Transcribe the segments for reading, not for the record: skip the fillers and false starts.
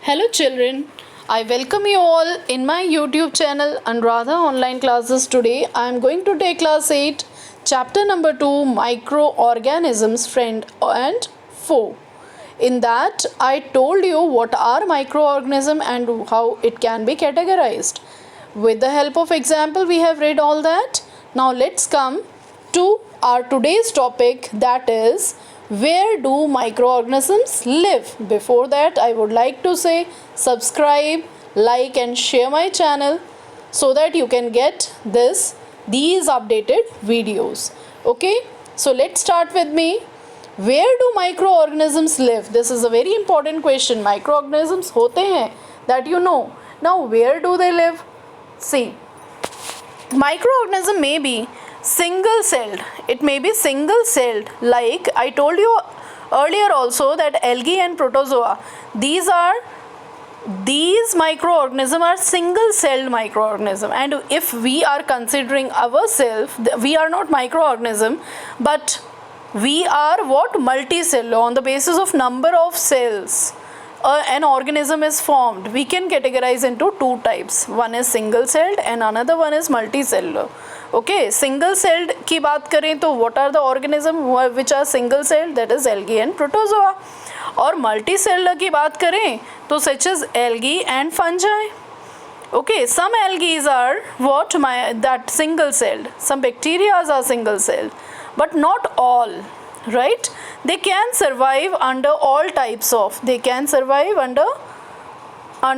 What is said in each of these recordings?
Hello children, I welcome you all in my YouTube channel Anuradha Online Classes. Today I am going to take class 8, chapter number 2, Microorganisms, Friend and Foe. In that I told you what are microorganisms and how it can be categorized. With the help of example we have read all that. Now let's come to our today's topic, that is, where do microorganisms live? Before that, I would like to say subscribe, like and share my channel so that you can get these updated videos. Okay, so let's start with me. Where do microorganisms live? This is a very important question. Microorganisms होते हैं, that you know. Now where do they live? See, microorganism may be single celled. It may be single celled, like I told you earlier also that algae and protozoa, these microorganisms are single celled microorganism, and if we are considering ourselves, we are not microorganism, but we are what? Multicellular. On the basis of number of cells an organism is formed, we can categorize into two types. One is single celled and another one is multicellular. Okay, single celled की बात करें तो what are the organism which are single celled? That is algae and protozoa. और multicellular की बात करें तो such as algae and fungi. Okay, some algae are what? That single celled. Some bacteria are single celled, but not all. Right? They can survive under all types of. They can survive under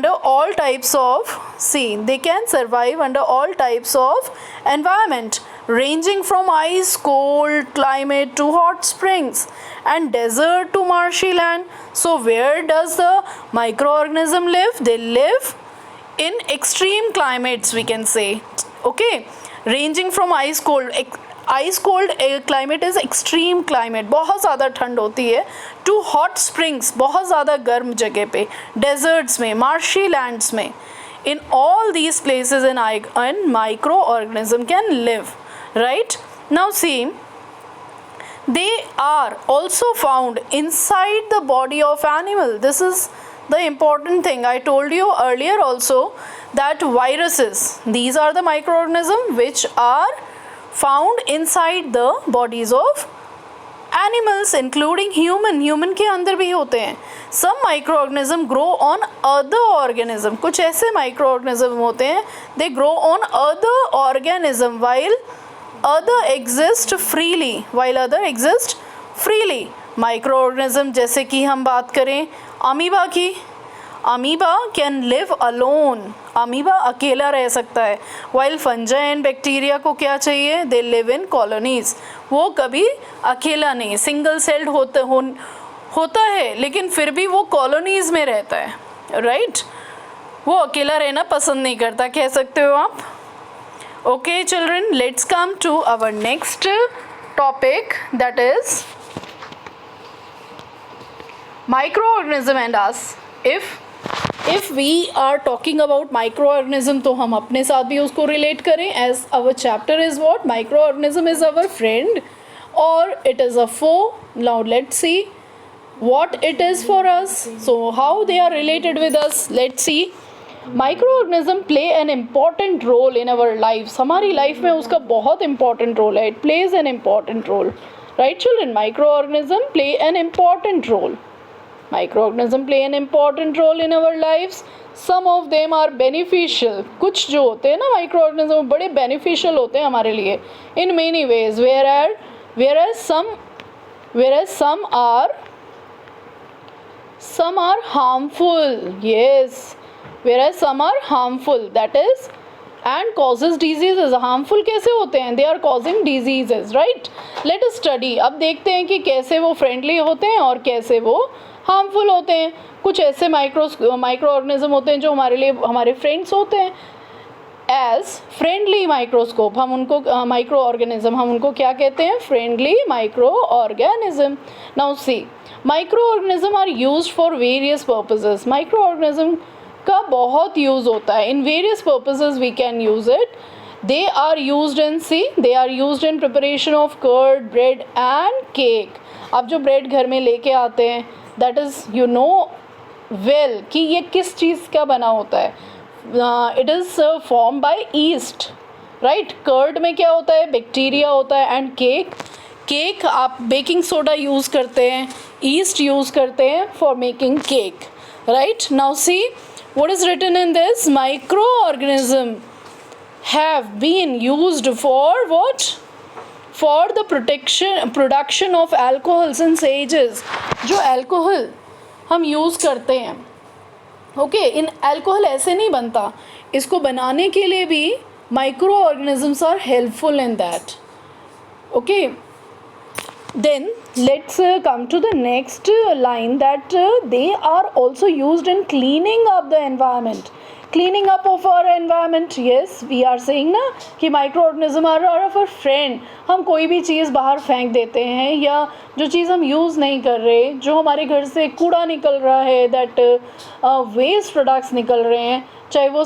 all types of. See, they can survive under all types of environment, ranging from ice cold climate to hot springs and desert to marshy land. So where does the microorganism live? They live in extreme climates, we can say. Okay, ranging from ice cold climate is extreme climate, बहुत ज़्यादा ठंड होती है, to hot springs, बहुत ज़्यादा गर्म जगह पे, deserts में, marshy lands में. In all these places an microorganism can live. Right? Now see, they are also found inside the body of animal. This is the important thing. I told you earlier also that viruses, these are the microorganisms which are found inside the bodies of animals, including human के अंदर भी होते हैं. Some microorganism grow on other organism. कुछ ऐसे microorganism होते हैं, they grow on other organism while other exist freely. Microorganism जैसे कि हम बात करें अमीबा की, amoeba can live alone, amoeba अकेला रह सकता है. वाइल फंजाई एंड बैक्टीरिया को क्या चाहिए? They live in colonies. वो कभी अकेला नहीं, सिंगल सेल्ड होता है लेकिन फिर भी वो कॉलोनीज में रहता है. राइट? वो अकेला रहना पसंद नहीं करता, कह सकते हो आप. Okay children, let's come to our next topic, that is microorganism and us. If we are talking about microorganism तो हम अपने साथ भी उसको relate करें, as our chapter is what? Microorganism is our friend or it is a foe. Now let's see what it is for us. So how they are related with us. Let's see. Microorganism play an important role in our lives. हमारी life में उसका बहुत important role है. It plays an important role. Right children? Microorganism play an important role. Microorganisms play an important role in our lives. Some of them are beneficial. कुछ जो होते हैं ना microorganisms बड़े beneficial होते हैं हमारे लिए in many ways. Whereas some are harmful. Yes. Whereas some are harmful. That is, and causes diseases. harmful कैसे होते हैं? They are causing diseases. Right? Let us study. अब देखते हैं कि कैसे वो friendly होते हैं और कैसे वो हार्मफुल होते हैं. कुछ ऐसे माइक्रोऑर्गेनिज्म होते हैं जो हमारे लिए हमारे फ्रेंड्स होते हैं. एज फ्रेंडली माइक्रोस्कोप हम उनको माइक्रोऑर्गेनिज्म हम उनको क्या कहते हैं? Friendly microorganism. Now see, microorganism are used for various purposes. Microorganism का बहुत यूज़ होता है. In various purposes we can use it. They are used in preparation of curd, bread and cake. आप जो ब्रेड घर में लेके आते हैं, that is, you know well कि ये किस चीज़ का बना होता है, it is form by yeast, right. Curd में क्या होता है, बैक्टीरिया होता है. एंड केक आप बेकिंग सोडा यूज़ करते हैं, ईस्ट यूज़ करते हैं for making cake, right. Now see what is written in this, microorganism have been used for what, for the production of alcohol since ages. जो alcohol हम use करते हैं, okay, इन alcohol ऐसे नहीं बनता, इसको बनाने के लिए भी microorganisms are helpful in that. Okay, then let's come to the next line, that they are also used in cleaning up the environment. Cleaning up of our environment, yes, we are saying ना कि microorganism are our friend. हम कोई भी चीज़ बाहर फेंक देते हैं, या जो चीज़ हम यूज़ नहीं कर रहे, जो हमारे घर से कूड़ा निकल रहा है, दैट वेस्ट प्रोडक्ट्स निकल रहे हैं, चाहे वो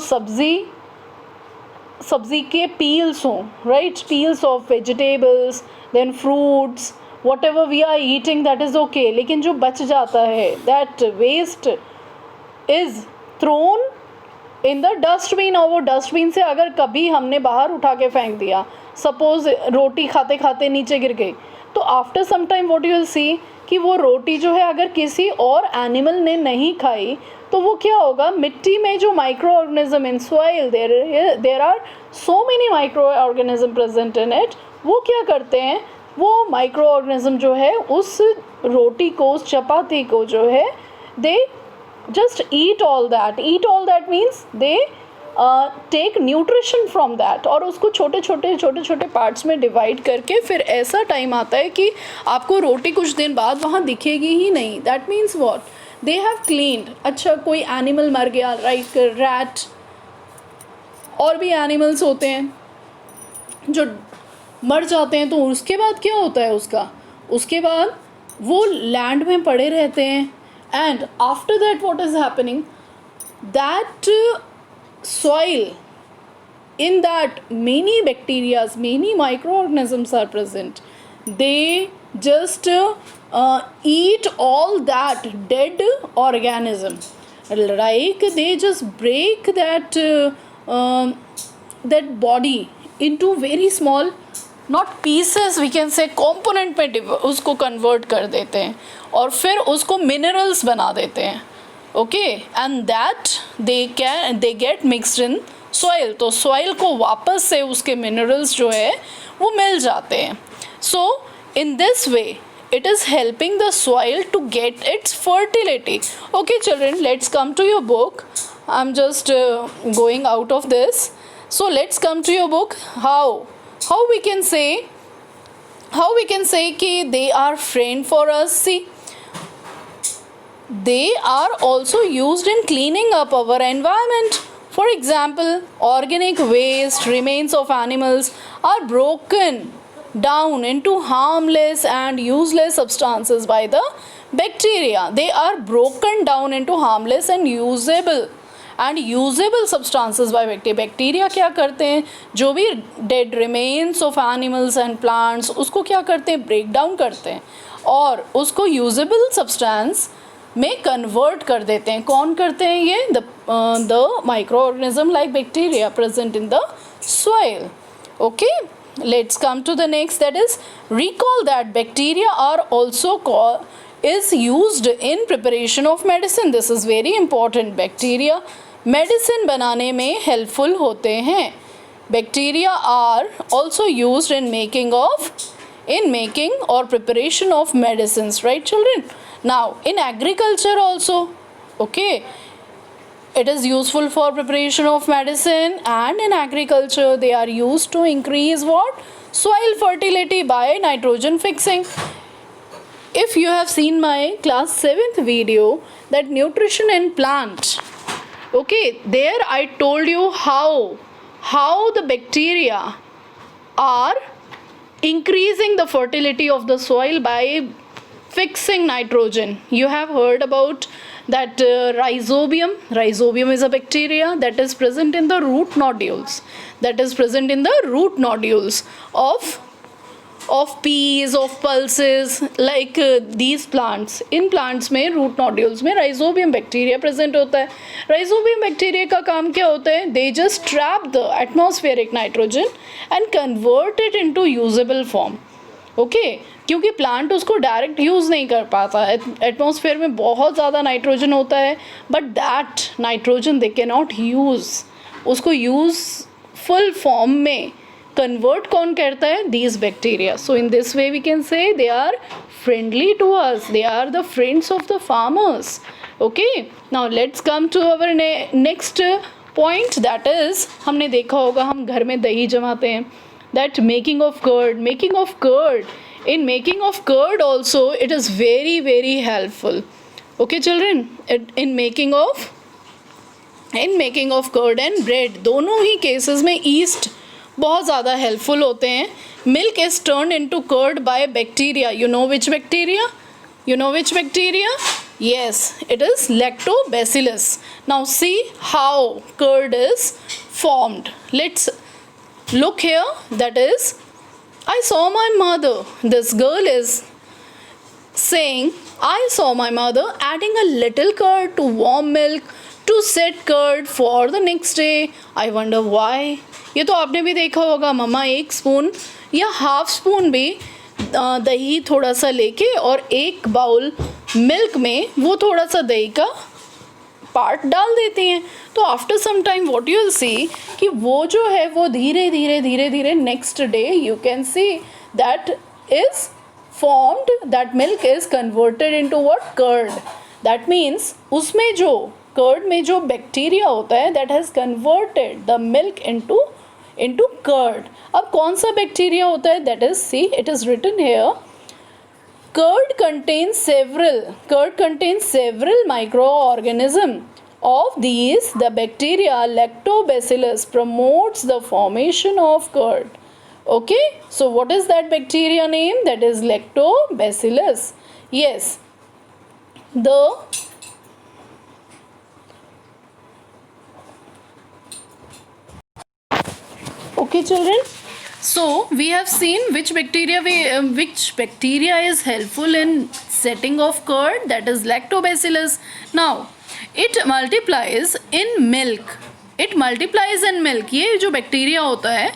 सब्ज़ी के पील्स हों, right, peels of vegetables, then fruits, whatever we are eating, that is okay. लेकिन जो बच जाता है, that waste is thrown in the dustbin. और वो डस्टबिन से अगर कभी हमने बाहर उठा के फेंक दिया, सपोज रोटी खाते खाते नीचे गिर गई, तो after some time what you will see कि वो रोटी जो है अगर किसी और एनिमल ने नहीं खाई, तो वो क्या होगा, मिट्टी में जो microorganism in soil, there are so many microorganism present in it, वो क्या करते हैं, वो माइक्रो ऑर्गेनिज्म जो है उस रोटी को, उस चपाती को जो है, they just eat all that means they take nutrition from that, और उसको छोटे छोटे पार्ट्स में डिवाइड करके फिर ऐसा टाइम आता है कि आपको रोटी कुछ दिन बाद वहाँ दिखेगी ही नहीं. That means what, they have cleaned. अच्छा, कोई एनिमल मर गया, लाइक रैट, और भी एनिमल्स होते हैं जो मर जाते हैं, तो उसके बाद क्या होता है, उसके बाद वो लैंड में पड़े रहते हैं. And after that what is happening, that soil, in that many bacterias, many microorganisms are present. They just eat all that dead organism, like they just break that body into very small, not pieces, we can say component पे उसको convert कर देते हैं, और फिर उसको minerals बना देते हैं. Okay, and that they get mixed in soil. तो सॉइल को वापस से उसके मिनरल्स जो है वो मिल जाते हैं. So in this way it is helping the soil to get its fertility. Okay children, let's come to your book. I'm just going out of this. So let's come to your book. How we can say कि they are friend for us. See, they are also used in cleaning up our environment. For example, organic waste, remains of animals are broken down into harmless and useless substances by the bacteria. They are broken down into harmless and usable substances by bacteria. Bacteria क्या करते हैं, जो भी dead remains of animals and plants उसको क्या करते हैं, break down करते हैं और उसको usable substance में convert कर देते हैं. कौन करते हैं ये? The microorganism like bacteria present in the soil. Okay, let's come to the next, that is, recall that bacteria are also is used in preparation of medicine. This is very important. Bacteria medicine बनाने में helpful होते हैं. Bacteria are also used in making or preparation of medicines, right children? Now in agriculture also, okay, it is useful for preparation of medicine, and in agriculture they are used to increase what? Soil fertility by nitrogen fixing. If you have seen my class 7th video, that nutrition in plant, okay, there I told you how the bacteria are increasing the fertility of the soil by fixing nitrogen. You have heard about that rhizobium. Rhizobium is a bacteria that is present in the root nodules. Of of peas, of pulses, like these plants. In plants में root nodules में rhizobium bacteria present होता है. Rhizobium bacteria का काम क्या होता है? They just trap the atmospheric nitrogen and convert it into usable form. Okay क्योंकि प्लांट उसको डायरेक्ट यूज़ नहीं कर पाता. एटमॉस्फेयर में बहुत ज़्यादा नाइट्रोजन होता है, but that nitrogen they can not use. उसको यूज़फुल फॉर्म में कन्वर्ट कौन करता है? These bacteria. So in this way we can say they are friendly to us, they are the friends of the farmers. Okay now let's come to our next point, that is हमने देखा होगा हम घर में दही जमाते हैं. That making of curd, in making of curd also it is very very helpful. Okay children, in making of curd and bread, दोनों ही cases में yeast बहुत ज़्यादा helpful होते हैं. Milk is turned into curd by bacteria. You know which bacteria? Yes, it is lactobacillus. Now see how curd is formed. Let's look here, that is, I saw my mother. This girl is saying, I saw my mother adding a little curd to warm milk to set curd for the next day. I wonder why. ये तो आपने भी देखा होगा, मम्मा 1 spoon या half spoon भी दही थोड़ा सा लेके और 1 बाउल मिल्क में वो थोड़ा सा दही का पार्ट डाल देती हैं. तो after some time what you will see कि वो जो है वो धीरे धीरे next day you can see that is formed, that milk is converted into what? Curd. That means उसमें जो कर्ड में जो बैक्टीरिया होता है that has converted the milk into curd. अब कौन सा बैक्टीरिया होता है? That is, see it is written here, curd contains several microorganisms. Of these, the bacteria lactobacillus promotes the formation of curd. Okay, so what is that bacteria name? That is lactobacillus. Yes, okay children, so we have seen which bacteria is helpful in setting of curd, that is lactobacillus. Now it multiplies in milk. ये जो bacteria होता है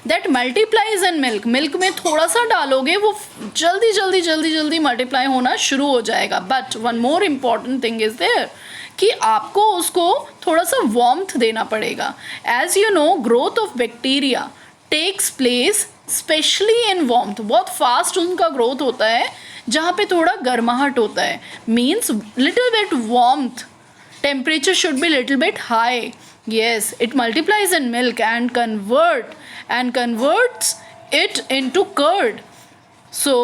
that multiplies in milk. Milk में थोड़ा सा डालोगे वो जल्दी मल्टीप्लाई होना शुरू हो जाएगा. But one more important thing is there कि आपको उसको थोड़ा सा वार्मथ देना पड़ेगा. As you know, growth of bacteria takes place specially in warmth. बहुत फास्ट उनका ग्रोथ होता है जहाँ पे थोड़ा गर्माहट होता है. Means little bit warmth, temperature should be little bit high. Yes, it multiplies in milk and converts it into curd. So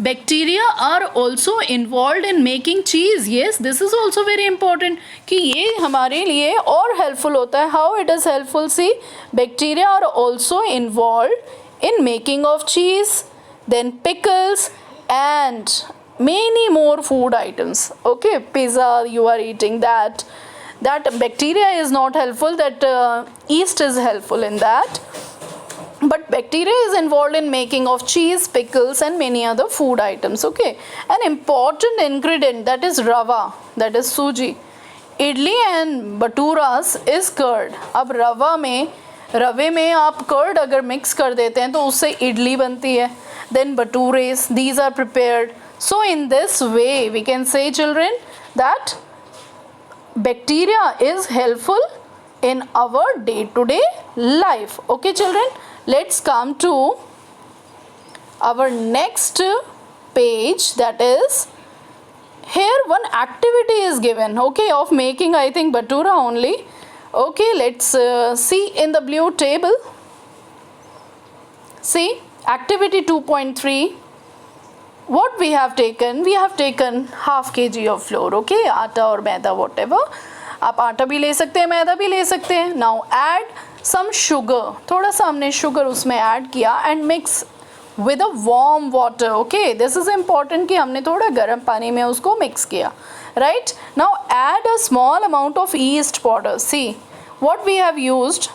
bacteria are also involved in making cheese. Yes, this is also very important कि ये हमारे लिए और helpful होता है. How it is helpful? See, bacteria are also involved in making of cheese, then pickles and many more food items. Okay, pizza, you are eating that bacteria is not helpful, that yeast is helpful in that, but bacteria is involved in making of cheese, pickles and many other food items. Okay, an important ingredient, that is rava, that is suji. Idli and baturas is curd. अब रवे में आप curd अगर mix कर देते हैं तो उससे इडली बनती है. Then batures, these are prepared. So in this way we can say, children, that bacteria is helpful in our day-to-day life. Okay children, let's come to our next page, that is, here one activity is given, okay, of making, I think, batura only. Okay, let's see in the blue table. See, activity 2.3. What we have taken half kg of flour. Okay, आटा और मैदा, whatever. आप आटा भी ले सकते हैं, मैदा भी ले सकते हैं. Now add some sugar. थोड़ा सा हमने sugar उसमें add किया and mix with a warm water. Okay, this is important कि हमने थोड़ा गर्म पानी में उसको mix किया. Right? Now add a small amount of yeast powder. See what we have used.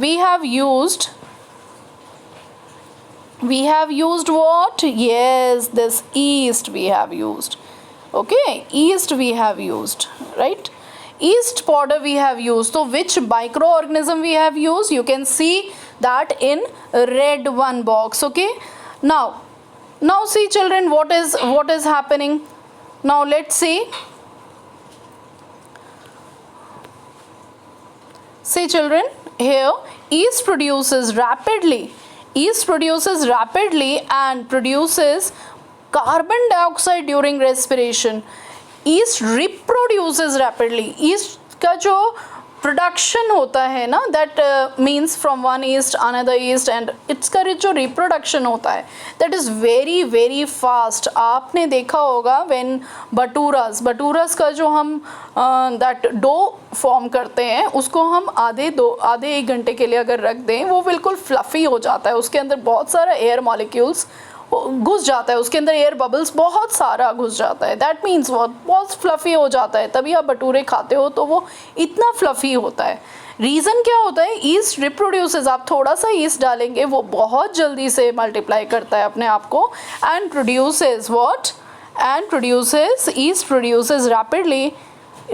we have used what? Yes, this yeast we have used. Okay, yeast we have used, right? Yeast powder we have used. So which microorganism we have used? You can see that in red one box. Okay, now see children, what is happening. Now let's see. See children, here yeast produces rapidly and produces carbon dioxide during respiration. Yeast reproduces rapidly. Yeast का जो production होता है ना, that means from one east another east, and इसका जो reproduction होता है that is very very fast. आपने देखा होगा व्हेन बटूरास का जो हम दैट डो फॉर्म करते हैं उसको हम आधे 1 घंटे के लिए अगर रख दें, वो बिल्कुल फ्लफ़ी हो जाता है. उसके अंदर बहुत सारा एयर मॉलिक्यूल्स घुस जाता है, उसके अंदर एयर बबल्स बहुत सारा घुस जाता है. दैट मीन्स बहुत फ्लफ़ी हो जाता है. तभी आप भटूरे खाते हो तो वो इतना फ्लफ़ी होता है. रीज़न क्या होता है? East reproduces. आप थोड़ा सा ईस्ट डालेंगे वो बहुत जल्दी से मल्टीप्लाई करता है अपने आप को and produces what? And produces, east produces rapidly,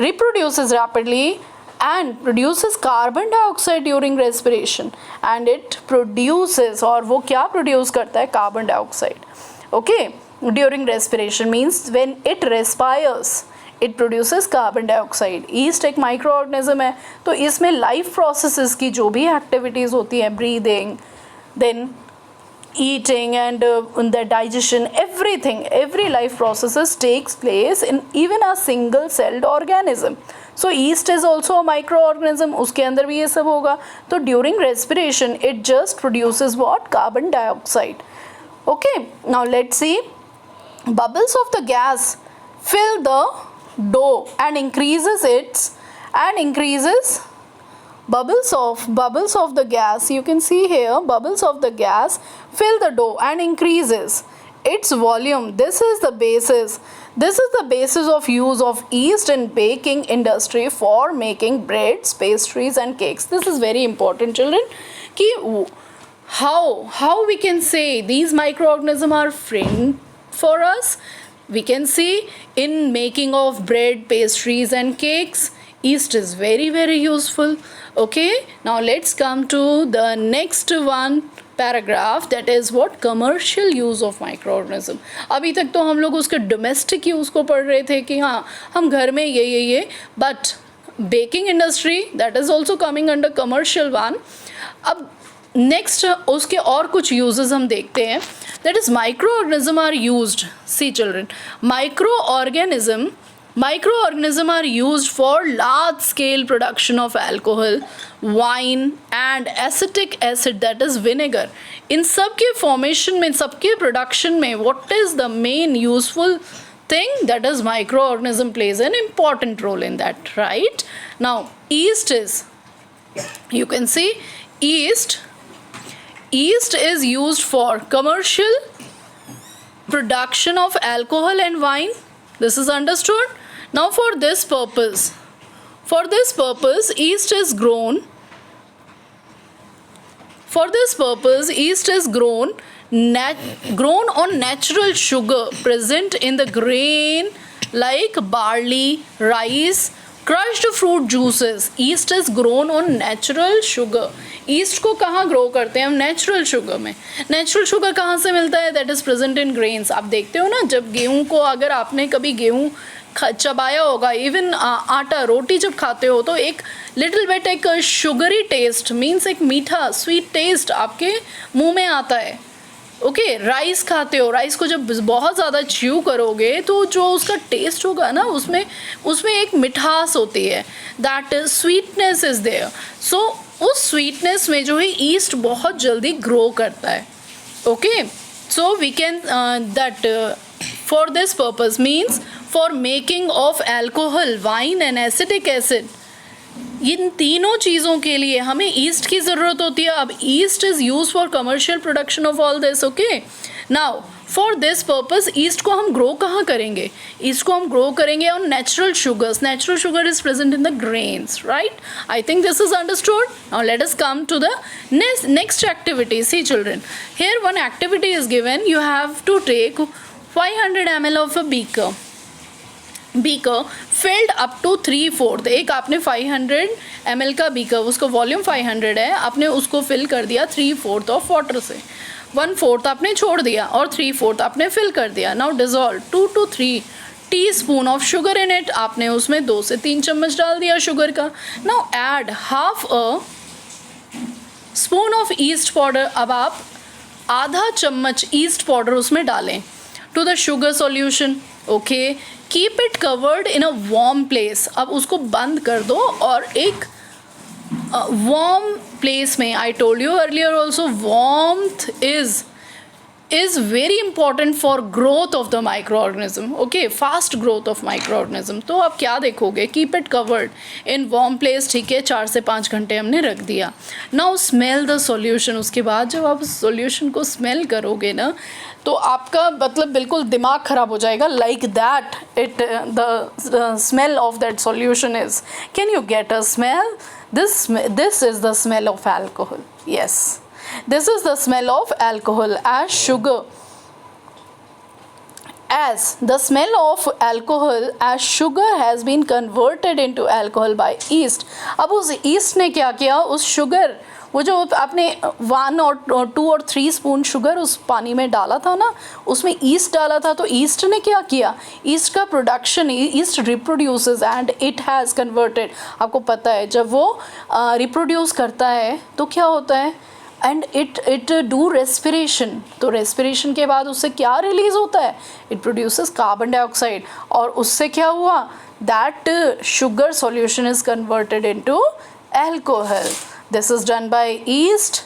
reproduces rapidly and produces carbon dioxide during respiration, and it produces, और वो क्या produce करता है? Carbon dioxide. Okay, during respiration means when it respires it produces carbon dioxide. yeast एक microorganism है, तो इसमें life processes की जो भी activities होती हैं, breathing, then eating and the digestion, everything, every life processes takes place in even a single celled organism. So yeast is also a microorganism, उसके अंदर भी ये सब होगा. तो during respiration it just produces what? Carbon dioxide. Okay, now let's see. Bubbles of the gas fill the dough and increases bubbles of the gas, you can see here, bubbles of the gas fill the dough and increases its volume. This is the basis of use of yeast in baking industry for making breads, pastries and cakes. This is very important children, ki how we can say these microorganisms are friend for us. We can see in making of bread, pastries and cakes, yeast is very very useful. Okay, now let's come to the next one paragraph, that is what? Commercial use of microorganism. अभी तक तो हम लोग उसके domestic use को पढ़ रहे थे कि हाँ हम घर में ये but baking industry that is also coming under commercial one. अब नेक्स्ट उसके और कुछ यूजेस हम देखते हैं. That is microorganism are used. See children, microorganisms are used for large scale production of alcohol, wine and acetic acid, that is vinegar. इन सब के formation में, सबके production में what is the main useful thing? That is microorganism plays an important role in that, right? Now yeast is, you can see yeast is used for commercial production of alcohol and wine. This is understood. Now for this purpose yeast is grown. For this purpose yeast is grown on natural sugar present in the grain like barley, rice, crushed fruit juices. Yeast is grown on natural sugar. East को कहाँ grow करते हैं हम? Natural sugar में. Natural sugar कहाँ से मिलता है? That is present in grains. आप देखते हो ना, जब गेहूँ को, अगर आपने कभी गेहूँ चबाया होगा, इवन आटा रोटी जब खाते हो तो एक लिटिल बिट एक शुगरी टेस्ट, मीन्स एक मीठा स्वीट टेस्ट आपके मुंह में आता है. ओके, राइस खाते हो, राइस को जब बहुत ज़्यादा च्यू करोगे तो जो उसका टेस्ट होगा ना, उसमें एक मिठास होती है. That sweetness is there. So उस स्वीटनेस में जो है ईस्ट बहुत जल्दी ग्रो करता है. Okay, so we can that for this purpose means for making of alcohol, wine and acetic acid, इन तीनों चीज़ों के लिए हमें ईस्ट की ज़रूरत होती है. अब east is use for commercial production of all this. Okay, now for this purpose east को हम ग्रो कहाँ करेंगे? ईस्ट को हम ग्रो करेंगे on natural sugars. Natural sugar is present in the grains, right? I think this is understood. Now let us come to the next activity. See children, here one activity is given. You have to take 500 ml of a beaker filled up to 3/4. एक आपने 500 ml का beaker, उसका volume 500 है, आपने उसको fill कर दिया 3/4 of water से. 1/4 आपने छोड़ दिया और 3/4 आपने फिल कर दिया. Now dissolve 2 to 3 teaspoon of sugar in it. आपने उसमें 2 से 3 चम्मच डाल दिया शुगर का. Now add half a spoon of yeast powder. अब आप आधा चम्मच ईस्ट पाउडर उसमें डालें to the sugar solution. Okay, keep it covered in a warm place. अब उसको बंद कर दो और एक वार्म प्लेस में. I told you earlier also, warmth is very important for growth of the microorganism. Okay, fast growth of microorganism. तो आप क्या देखोगे? Keep it covered in warm place. ठीक है, 4 से 5 घंटे हमने रख दिया. Now smell the solution. उसके बाद जब आप सॉल्यूशन को स्मेल करोगे ना, तो आपका मतलब बिल्कुल दिमाग ख़राब हो जाएगा. Like that it the smell of that solution is. Can you get a smell? This is the smell of alcohol. Yes. This is the smell of alcohol as sugar. As the smell of alcohol as sugar has been converted into alcohol by yeast. अब उस yeast ने क्या किया? उस sugar, वो जो आपने 1 or 2 or 3 spoon sugar उस पानी में डाला था ना, उसमें ईस्ट डाला था. तो ईस्ट ने क्या किया? ईस्ट का production, east reproduces and it has converted. आपको पता है जब वो रिप्रोड्यूस करता है तो क्या होता है? And it do respiration. तो रेस्पिरेशन के बाद उससे क्या रिलीज होता है? It produces carbon dioxide. और उससे क्या हुआ? That sugar solution is converted into alcohol. This is done by yeast.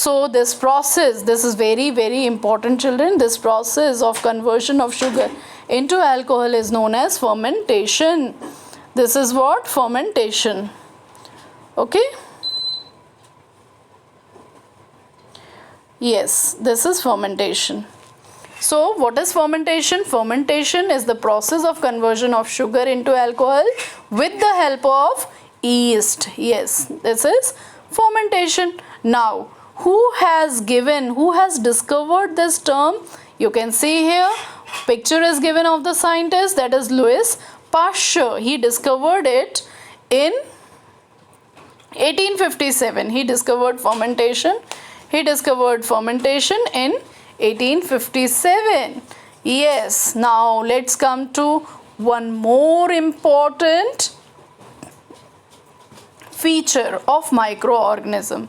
So this process, this is very very important children. This process of conversion of sugar into alcohol is known as fermentation. This is what? Fermentation. Okay. Yes, this is fermentation. So what is fermentation? Fermentation is the process of conversion of sugar into alcohol with the help of yeast. Yes, this is fermentation. Now, who has discovered this term? You can see here, picture is given of the scientist, that is Louis Pasteur. He discovered it in 1857. He discovered fermentation. He discovered fermentation in 1857. Yes, now let's come to one more important feature of microorganism.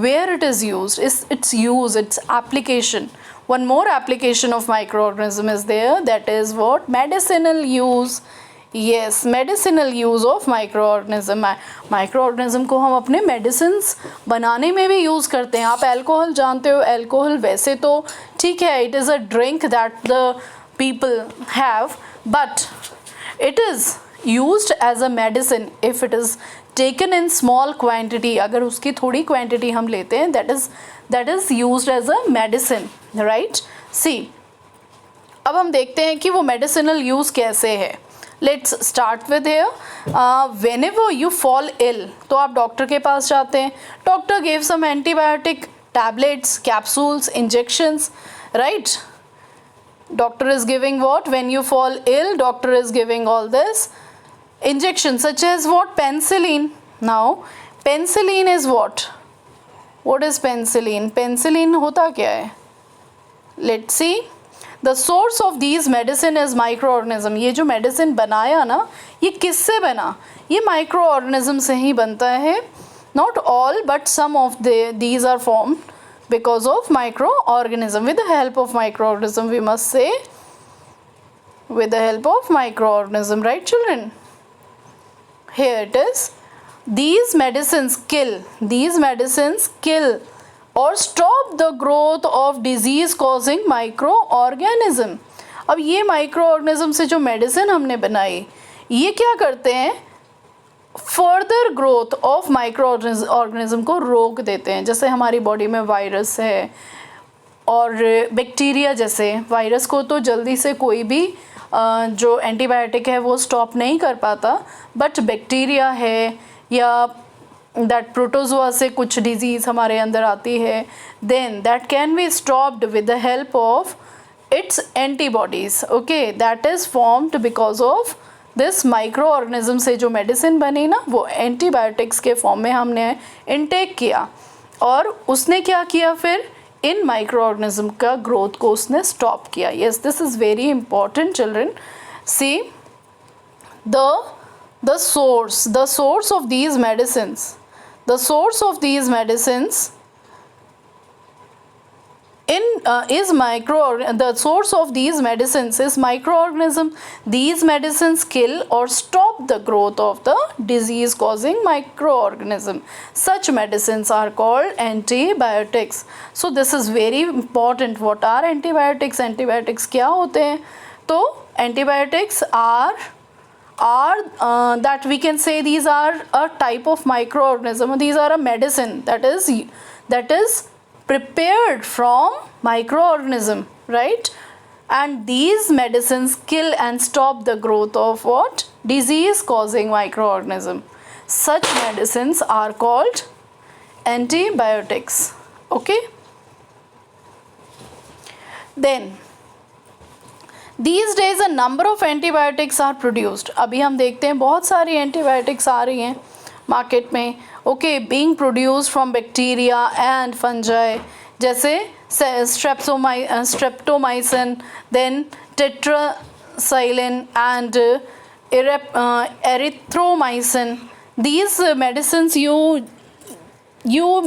Where it is used, its application. One more application of microorganism is there, that is what? Medicinal use. Yes, medicinal use of microorganism. Microorganism को हम अपने medicines बनाने में भी use करते हैं. आप alcohol जानते हो, alcohol वैसे तो ठीक है, it is a drink that the people have, but it is used as a medicine if it is taken in small quantity. अगर उसकी थोड़ी quantity हम लेते हैं, that is used as a medicine, right? See, अब हम देखते हैं कि वो medicinal use कैसे है. Let's start with here. Whenever you fall ill, तो आप डॉक्टर के पास जाते हैं. Doctor gave some antibiotic tablets, capsules, injections, right? Doctor is giving what? When you fall ill, doctor is giving all this injections such as what? Penicillin. Now, penicillin is what? What is penicillin? Penicillin होता क्या है? Let's see. The source of these medicine is microorganism. ये जो medicine बनाया ना, ये किससे बना? ये microorganism से ही बनता है. Not all, but some of these are formed because of microorganism. With the help of microorganism, we must say, with the help of microorganism, right children? Here it is. These medicines kill और stop the growth of disease causing microorganism. अब ये microorganism से जो medicine हमने बनाई, ये क्या करते हैं? further growth of microorganism को रोक देते हैं. जैसे हमारी body में virus है, और बैक्टीरिया जैसे वायरस को तो जल्दी से कोई भी जो एंटीबायोटिक है वो स्टॉप नहीं कर पाता, बट बैक्टीरिया है या दैट प्रोटोजोआ से कुछ डिजीज़ हमारे अंदर आती है, then that can be stopped with the help of its antibodies. Okay, that is formed because of this microorganism से जो मेडिसिन बनी ना वो एंटीबायोटिक्स के फॉर्म में हमने इनटेक किया, और उसने क्या किया फिर इन माइक्रो ऑर्गेनिज्म का ग्रोथ को उसने स्टॉप किया. Yes, this is very important children. See the source of these medicines, the source of these medicines the source of these medicines is microorganism. These medicines kill or stop the growth of the disease causing microorganism. Such medicines are called antibiotics. So this is very important. What are antibiotics? Antibiotics क्या होते हैं? तो antibiotics are that we can say these are a type of microorganism. These are a medicine that is prepared from microorganism, right? And these medicines kill and stop the growth of what? Disease causing microorganism. Such medicines are called antibiotics. Okay, then these days a number of antibiotics are produced. अभी हम देखते हैं बहुत सारी antibiotics आ रही हैं market में. Okay, being produced from bacteria and fungi, जैसे streptomycin, then tetracycline and erythromycin. These medicines you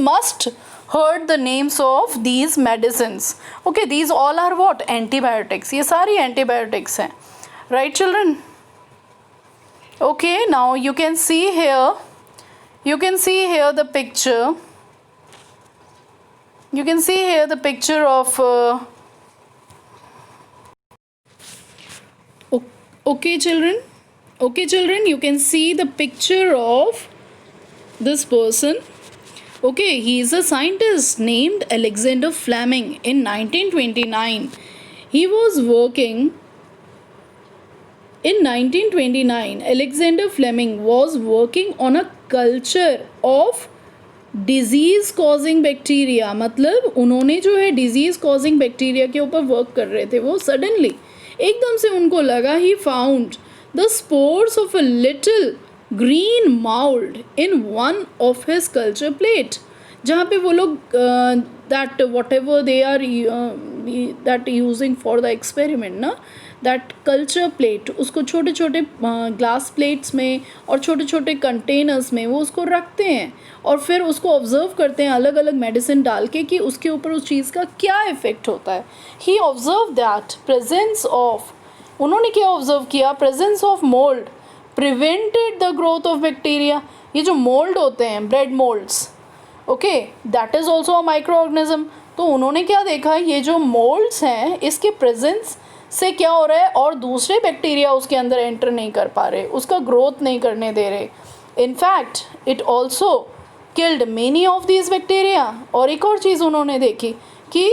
must heard the names of these medicines. Okay, these all are what? Antibiotics. ये सारी antibiotics हैं, right children? Okay, now you can see here the picture. You can see here the picture of okay children, you can see the picture of this person. Okay, he is a scientist named Alexander Fleming. In 1929 he was working. In 1929 Alexander Fleming was working on a culture of disease causing bacteria. मतलब उन्होंने जो है disease causing bacteria के ऊपर work कर रहे थे. वो suddenly एकदम से उनको लगा, he found the spores of a little green mold in one of his culture plate. जहाँ पे वो लोग that whatever they are that using for the experiment ना, that culture plate, उसको छोटे छोटे ग्लास प्लेट्स में और छोटे छोटे कंटेनर्स में वो उसको रखते हैं और फिर उसको ऑब्जर्व करते हैं अलग अलग मेडिसिन डाल के कि उसके ऊपर उस चीज़ का क्या इफ़ेक्ट होता है. ही ऑब्जर्व दैट प्रेजेंस ऑफ, उन्होंने क्या ऑब्जर्व किया? Presence of mould prevented the growth of bacteria. ये जो मोल्ड होते हैं, bread moulds, okay, that is also a micro organism. तो उन्होंने क्या देखा, ये जो मोल्ड्स हैं इसके प्रेजेंस से क्या हो रहा है और दूसरे बैक्टीरिया उसके अंदर एंटर नहीं कर पा रहे, उसका ग्रोथ नहीं करने दे रहे. In fact it also killed many of this bacteria. और एक और चीज़ उन्होंने देखी कि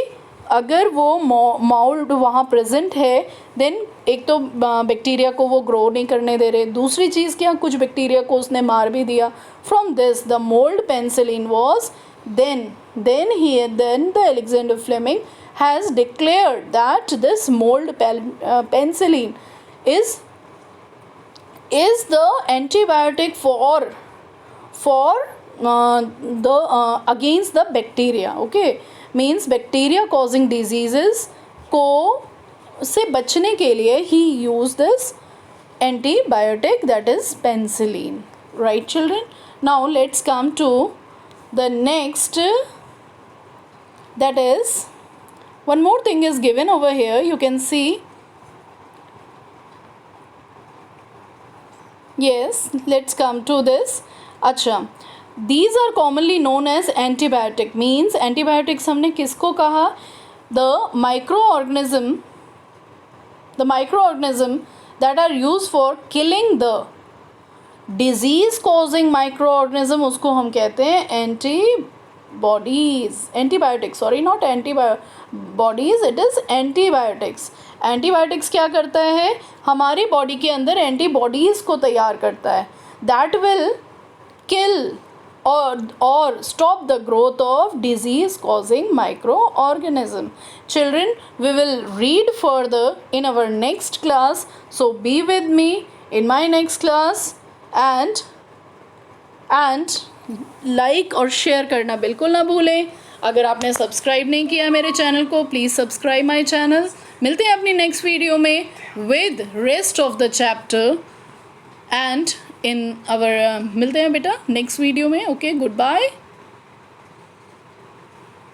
अगर वो मोल्ड वहाँ प्रेजेंट है, देन एक तो बैक्टीरिया को वो ग्रो नहीं करने दे रहे, दूसरी चीज़ क्या, कुछ बैक्टीरिया को उसने मार भी दिया. From this the mould penicillin was then the Alexander Fleming has declared that this mold penicillin is the antibiotic for the against the bacteria. Okay, means bacteria causing diseases को से बचने के लिए he used this antibiotic, that is penicillin. Right children, now let's come to the next, that is, one more thing is given over here, you can see. Yes, let's come to this. Acha, these are commonly known as antibiotic. Means antibiotics हमने किसको कहा? The microorganism that are used for killing the disease causing microorganism, उसको हम कहते हैं antibiotic. bodies, antibiotics, sorry, not bodies, it is antibiotics. Antibiotics क्या करता है, हमारी बॉडी के अंदर एंटीबॉडीज़ को तैयार करता है, that will kill or stop the growth of disease causing microorganism. Children, we will read further in our next class, so be with me in my next class, and like और share करना बिल्कुल ना भूलें. अगर आपने subscribe नहीं किया मेरे चैनल को, प्लीज़ सब्सक्राइब माय चैनल. मिलते हैं अपनी नेक्स्ट वीडियो में with rest of the chapter and in our मिलते हैं बेटा नेक्स्ट वीडियो में. Okay, good bye.